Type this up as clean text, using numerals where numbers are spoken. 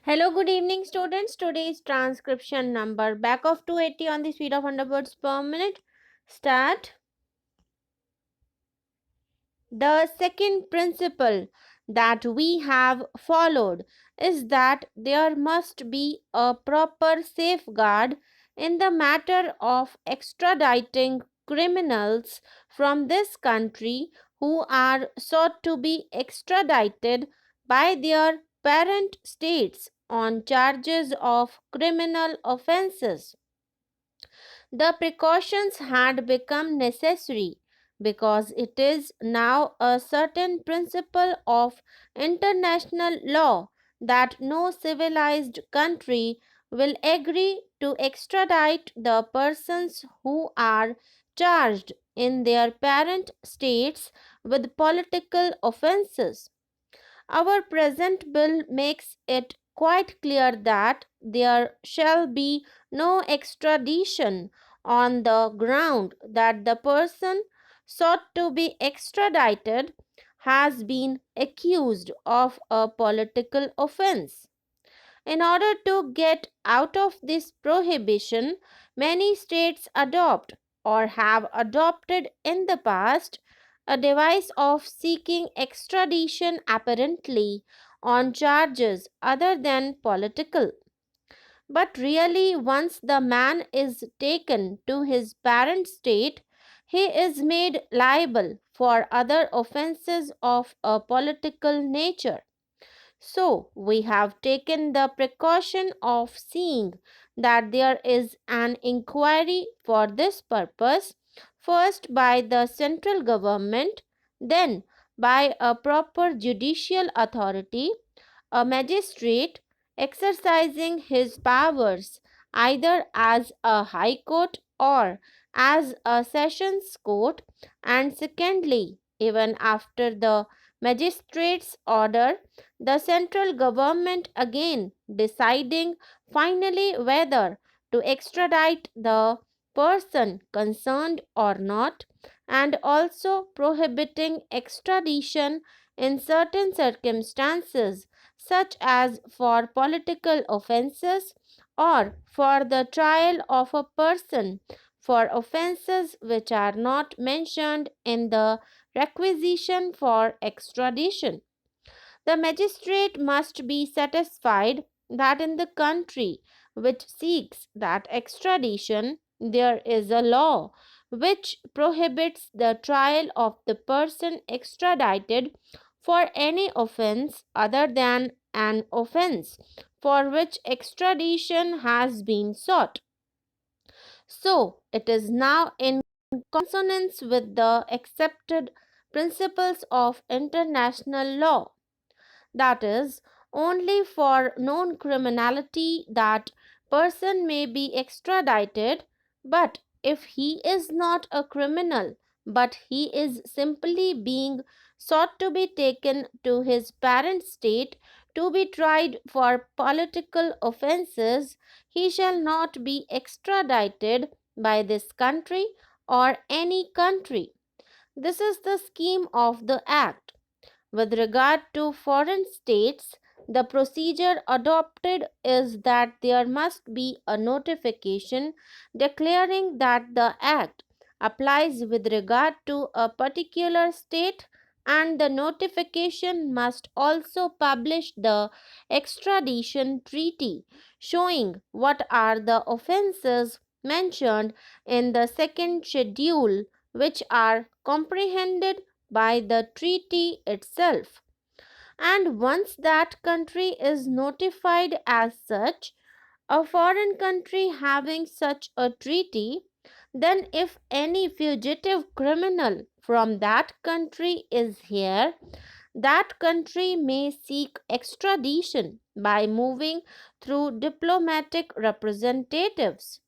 Hello, good evening, students. Today's transcription number back of 280 on the speed of 100 words per minute. Start. The second principle that we have followed is that there must be a proper safeguard in the matter of extraditing criminals from this country who are sought to be extradited by their parent states on charges of criminal offenses. The precautions had become necessary because it is now a certain principle of international law that no civilized country will agree to extradite the persons who are charged in their parent states with political offenses. Our present bill makes it quite clear that there shall be no extradition on the ground that the person sought to be extradited has been accused of a political offense. In order to get out of this prohibition, many states adopt or have adopted in the past a device of seeking extradition apparently on charges other than political. But really, once the man is taken to his parent state, he is made liable for other offenses of a political nature. So, we have taken the precaution of seeing that there is an inquiry for this purpose, first by the central government, then by a proper judicial authority, a magistrate exercising his powers either as a high court or as a sessions court, and secondly, even after the magistrate's order, the central government again deciding finally whether to extradite the person concerned or not, and also prohibiting extradition in certain circumstances such as for political offences or for the trial of a person for offences which are not mentioned in the requisition for extradition. The magistrate must be satisfied that in the country which seeks that extradition there is a law which prohibits the trial of the person extradited for any offense other than an offense for which extradition has been sought. So, it is now in consonance with the accepted principles of international law, that is, only for known criminality that person may be extradited, but if he is not a criminal but he is simply being sought to be taken to his parent state to be tried for political offenses, he shall not be extradited by this country or any country. This is the scheme of the act. With regard to foreign states, the procedure adopted is that there must be a notification declaring that the Act applies with regard to a particular state, and the notification must also publish the extradition treaty showing what are the offences mentioned in the second schedule, which are comprehended by the treaty itself. And once that country is notified as such, a foreign country having such a treaty, then if any fugitive criminal from that country is here, that country may seek extradition by moving through diplomatic representatives.